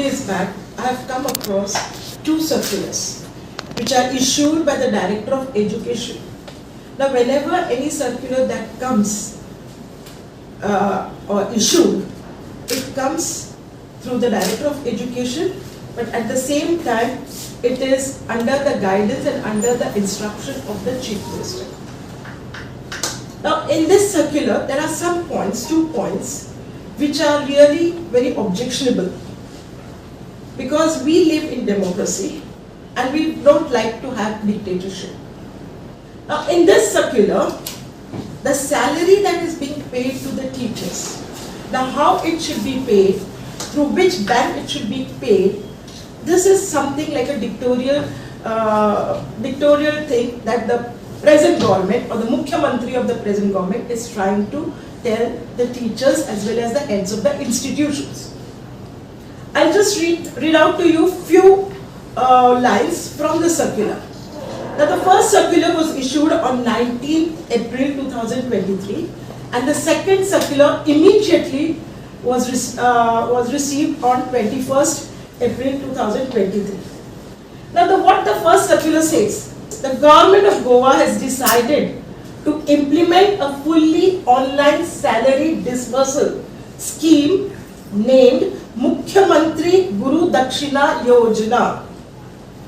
days back, I have come across two circulars which are issued by the Director of Education. Now, whenever any circular that comes or issued, it comes through the Director of Education, but at the same time, it is under the guidance and under the instruction of the Chief Minister. Now, in this circular, there are some points, 2 points, which are really very objectionable, because we live in democracy and we don't like to have dictatorship. Now, in this circular, the salary that is being paid to the teachers, now how it should be paid, through which bank it should be paid, this is something like a dictatorial thing that the present government or the Mukhya Mantri of the present government is trying to tell the teachers as well as the heads of the institutions. I'll just read out to you few lines from the circular. Now, the first circular was issued on 19th April 2023, and the second circular immediately was received on 21st April 2023. Now, what the first circular says, the government of Goa has decided to implement a fully online salary disbursal scheme named Mukhya Mantri Guru Dakshina Yojana,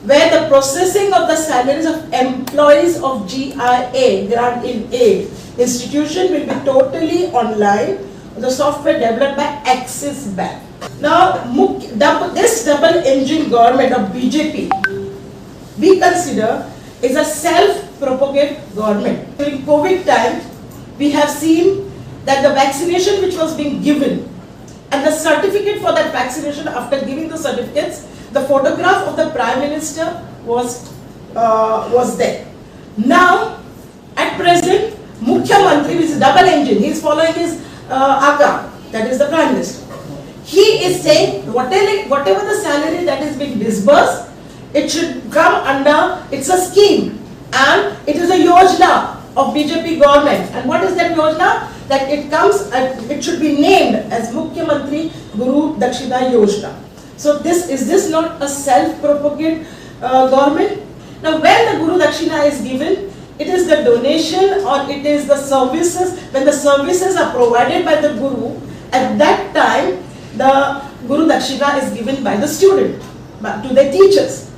where the processing of the salaries of employees of GIA, Grant in Aid institution, will be totally online on the software developed by Axis Bank. Now, this double engine government of BJP, we consider is a self-propagate government. During COVID time, we have seen that the vaccination which was being given and the certificate for that vaccination, after giving the certificates, the photograph of the Prime Minister was there. Now, at present, Mukhya Mantri, which is double engine, he is following his Aka, that is the Prime Minister. He is saying whatever the salary that is being disbursed, it should come under, it's a scheme, and it is a Yojana of BJP government. And what is that Yojana? That it comes, it should be named as Mukhya Mantri Guru Dakshina Yojana. So is this not a self-propagate government? Now, when the Guru Dakshina is given, it is the donation or it is the services. When the services are provided by the Guru, at that time, the Guru Dakshina is given by the student, to the teachers.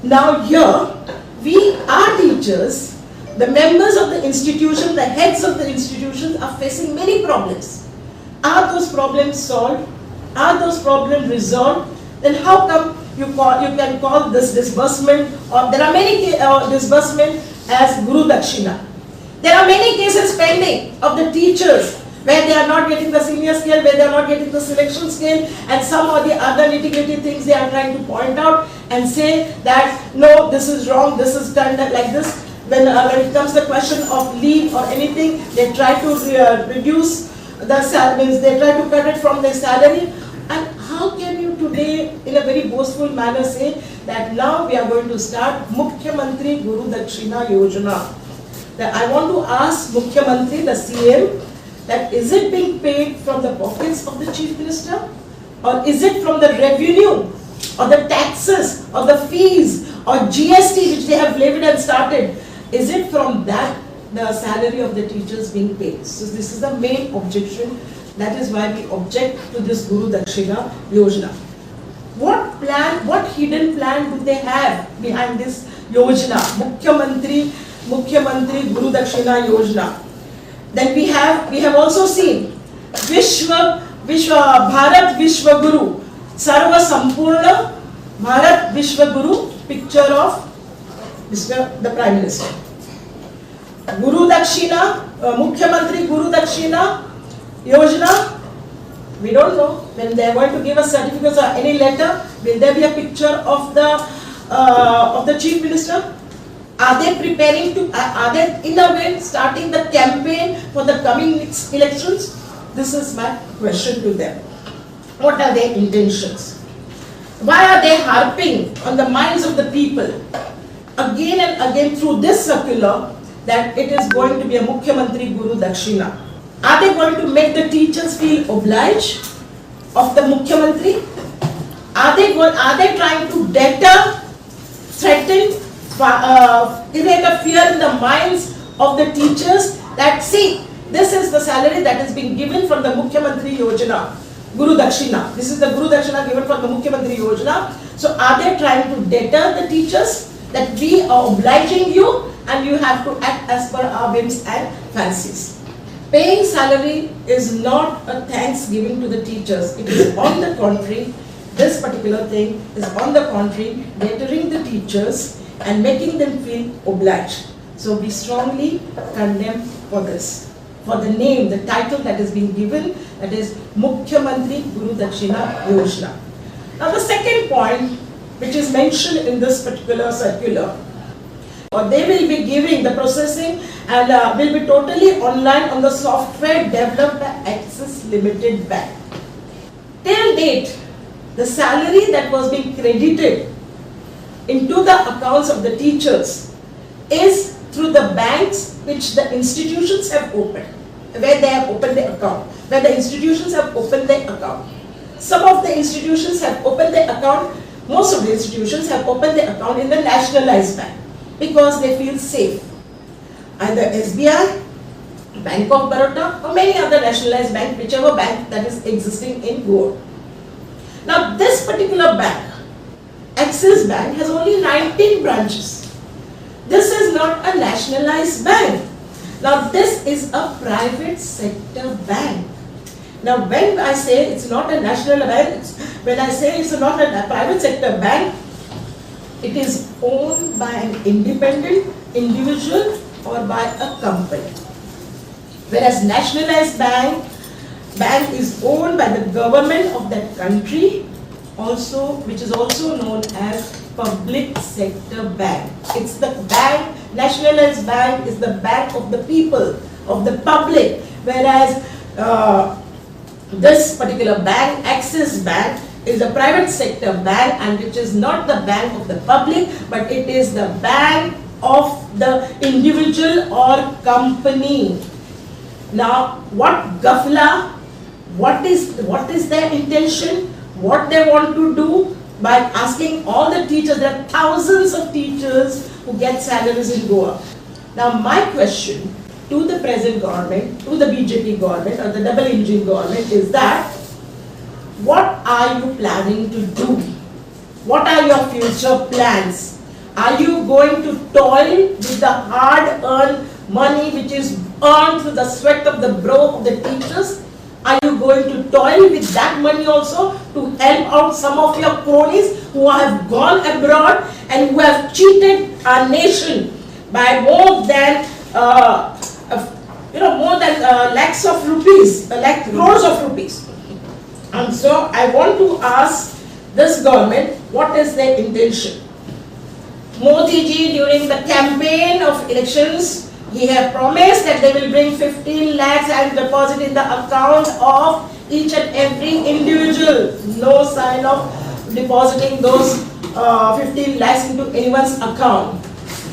Now here, we are teachers, the members of the institution, the heads of the institutions are facing many problems. Are those problems solved? Are those problems resolved? Then how come you can call this disbursement, or there are many disbursement as Guru Dakshina. There are many cases pending of the teachers where they are not getting the senior scale, where they are not getting the selection scale, and some of the other nitty-gritty things they are trying to point out and say that no, this is wrong, this is done like this. When it comes to the question of leave or anything, they try to reduce the salaries, they try to cut it from their salary. And how can you today, in a very boastful manner, say that now we are going to start Mukhya Mantri Guru Dakshina Yojana? That I want to ask Mukhya Mantri, the CM, that is it being paid from the pockets of the Chief Minister, or is it from the revenue, or the taxes, or the fees, or GST which they have levied and started? Is it from that the salary of the teachers being paid? So this is the main objection. That is why we object to this Guru Dakshina Yojana. What plan, what hidden plan do they have behind this Yojana? Mukhya Mantri Guru Dakshina Yojana. Then we have also seen Bharat Vishwa Guru, Sarva Sampurna Bharat Vishwa Guru, picture of the Prime Minister. Guru Dakshina, Mukhya Mantri Guru Dakshina Yojana, we don't know. When they are going to give us certificates or any letter, will there be a picture of the Chief Minister? Are they preparing to, are they in a way starting the campaign for the coming elections? This is my question to them. What are their intentions? Why are they harping on the minds of the people again and again through this circular that it is going to be a Mukhya Mantri Guru Dakshina? Are they going to make the teachers feel obliged of the Mukhya Mantri? Are they trying to deter, threaten, create a fear in the minds of the teachers that, see, this is the salary that is being given from the Mukhya Mantri Yojana, Guru Dakshina. This is the Guru Dakshina given from the Mukhya Mantri Yojana. So are they trying to deter the teachers that we are obliging you and you have to act as per our whims and fancies? Paying salary is not a thanksgiving to the teachers. It is on the contrary, this particular thing is on the contrary, deterring the teachers and making them feel obliged. So we strongly condemn for this, for the name, the title that is being given, that is Mukhya Mantri Guru Dakshina Yojana. Now the second point, which is mentioned in this particular circular, or they will be giving the processing and will be totally online on the software developed by Axis Limited Bank. Till date, the salary that was being credited into the accounts of the teachers is through the banks which the institutions have opened, where they have opened the account, where the institutions have opened their account. Some of the institutions have opened their account, most of the institutions have opened their account in the nationalized bank because they feel safe. Either SBI, Bank of Baroda or many other nationalized bank, whichever bank that is existing in Goa. Now this particular bank, Axis Bank, has only 19 branches. This is not a nationalized bank. Now this is a private sector bank. Now when I say it's not a national bank, when I say it's not a private sector bank, it is owned by an independent individual or by a company. Whereas nationalized bank is owned by the government of that country, also, which is also known as public sector bank. It's the bank, nationalized bank is the bank of the people, of the public, whereas this particular bank, Axis Bank, is a private sector bank and which is not the bank of the public, but it is the bank of the individual or company. Now, what ghafla, what is their intention, what they want to do by asking all the teachers? There are thousands of teachers who get salaries in Goa. Now, my question to the present government, to the BJP government or the double engine government is that, what are you planning to do? What are your future plans? Are you going to toil with the hard-earned money which is earned through the sweat of the brow of the teachers? Are you going to toil with that money also to help out some of your cronies who have gone abroad and who have cheated our nation by more than lakhs of rupees, crores of rupees? And so I want to ask this government, what is their intention? Modi ji, during the campaign of elections, he have promised that they will bring 15 lakhs and deposit in the account of each and every individual. No sign of depositing those 15 lakhs into anyone's account.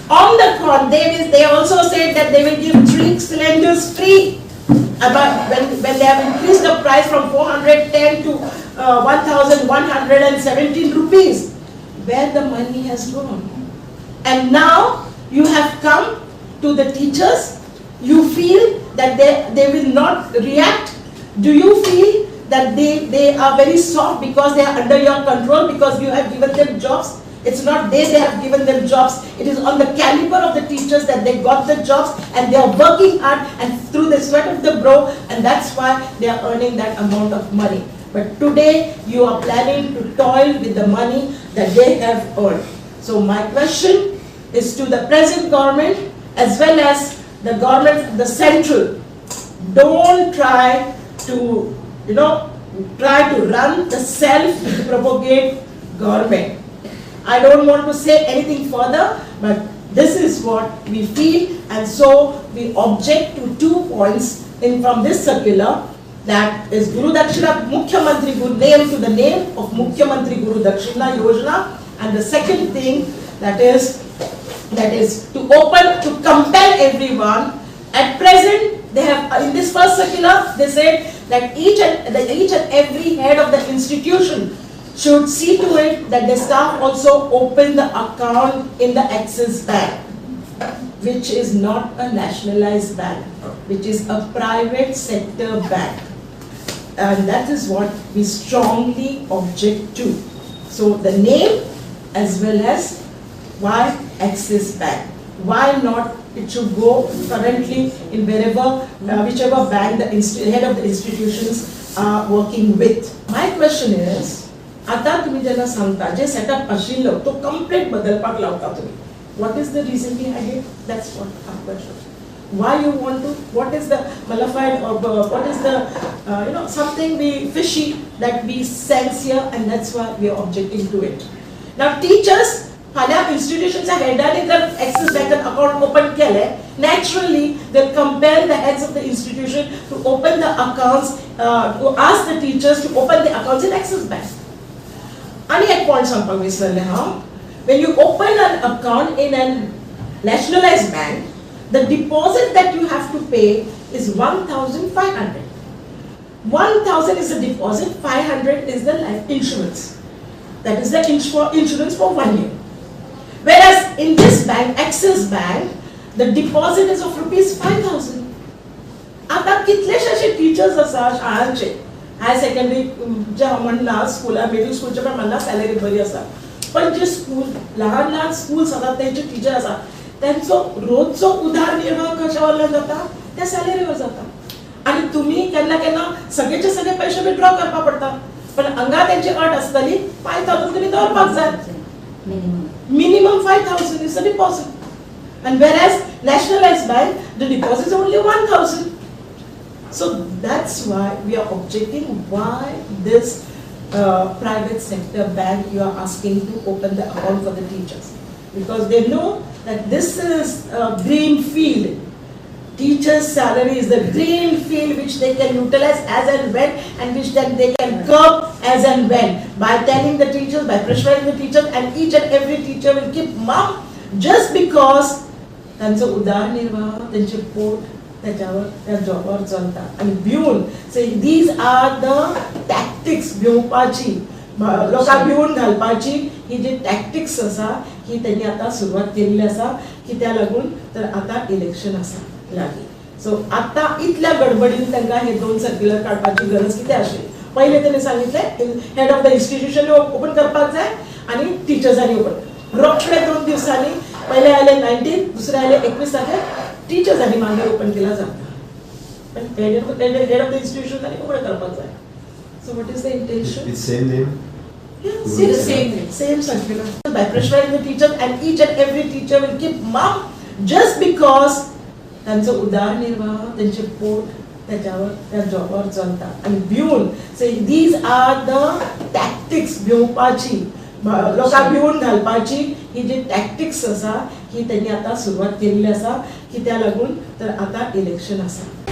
On the contrary, they also said that they will give 3 cylinders free. But when they have increased the price from 410 to 1,117 rupees, where the money has gone? And now you have come to the teachers, you feel that they will not react? Do you feel that they are very soft because they are under your control, because you have given them jobs? It's not they have given them jobs. It is on the caliber of the teachers that they got the jobs and they are working hard and through the sweat of the brow, and that's why they are earning that amount of money. But today you are planning to toil with the money that they have earned. So my question is to the present government as well as the government, the central. Don't try to, run the self-propagate government. I don't want to say anything further, but this is what we feel, and so we object to 2 points from this circular, that is Guru Dakshina Mukhya Mantri Guru, name to the name of Mukhya Mantri Guru Dakshina Yojana, and the second thing that is to compel everyone. At present, they have in this first circular they said that each and every head of the institution should see to it that the staff also open the account in the Axis Bank, which is not a nationalized bank, which is a private sector bank. And that is what we strongly object to. So the name as well as why Axis Bank. Why not it should go currently in wherever, whichever bank the head of the institutions are working with. My question is, आता तुम्ही ज्यांना सांगता जे setup आशिल्लो तो complete बदलपाक लावता तुम्ही. What is the reason behind it? That's what our question. Why you want to? What is the malified or what is the something we fishy that we sense here, and that's why we are objecting to it. Now teachers, फाल्या institutions headani जर Axis Bank account open केले, naturally they'll compel the heads of the institution to open the accounts, to ask the teachers to open the accounts in Axis Bank. आणि एक point सांगपाक विसरले हांव. When you open an account in a nationalized bank, the deposit that you have to pay is 1,500. 1,000 is the deposit, 500 is the life insurance. That is the insurance for 1 year. Whereas in this bank, Axis Bank, the deposit is of rupees 5,000. आता कितलेशे असे teachers आसा शाळांचे, हाय secondary जे म्हणला स्कूला middle स्कूलचे पण म्हणला salary बरी आसा, पण जे स्कूल लहान लहान स्कूल्स आसात त्यांचे टीचर आसा त्यांचो रोजचो उदरनिर्वाह कशा वरल्यान जाता, त्या सॅलरीवर जाता. आणि तुम्ही केन्ना केन्ना सगळेचे सगळे पैसे विथड्रॉ करपा पडटा, पण हांगा त्यांची अट आसतली 5,000 तुम्ही दवरपाक जाय. Minimum 5,000 is the deposit. And whereas nationalized bank, the deposit is only 1,000. So that's why we are objecting why this private sector bank you are asking to open the account for the teachers. Because they know that this is a green field. Teachers' salary is the green field which they can utilize as and when, and which then they can curb as and when by telling the teachers, by pressuring the teachers, and each and every teacher will keep mum just because त्यांचं उदरनिर्वाह, त्यांचे pot त्याच्यावर त्या जॉबवर चलता. आणि भिवून से these are the tactics भिवपाची, लोकांक भिवून घालपाची ही जी टॅक्टिक्स आसा ही त्यांनी आता सुरुवात केलेली आसा, की त्या लागून तर आता इलेक्शन आसा लागीं. सो आता इतल्या गडबडीन तांकां हे दोन सर्क्युलर काडपाची गरज कितें आशिल्ली. पहिले त्यांनी सांगितले head of the institution open करपाक जाय आणि टीचर्सांनी ओपन. रोखडे 2 दिवसांनी पहिले आले 19, दुसरे आले 21 तारखेर टीचर्सांनी मागीर ओपन केला जाता. पण हेड ऑफ द इन्स्टिट्यूशनांनी ओपन करपाक जाय. So what is the intention? It's same name. Same circular. By pressuring the teacher, and each and every teacher will keep mum just because त्यांचं उदरनिर्वाह, त्यांचे पोट त्याच्यावर त्या जॉबवर चलता. आणि भिवून से these are the tactics भिवपाची, लोकांक भिवून घालपाची ही जी टॅक्टिक्स आसा ही त्यांनी आता सुरुवात केलेली आसा, की त्या लागून तर आता इलेक्शन आसा.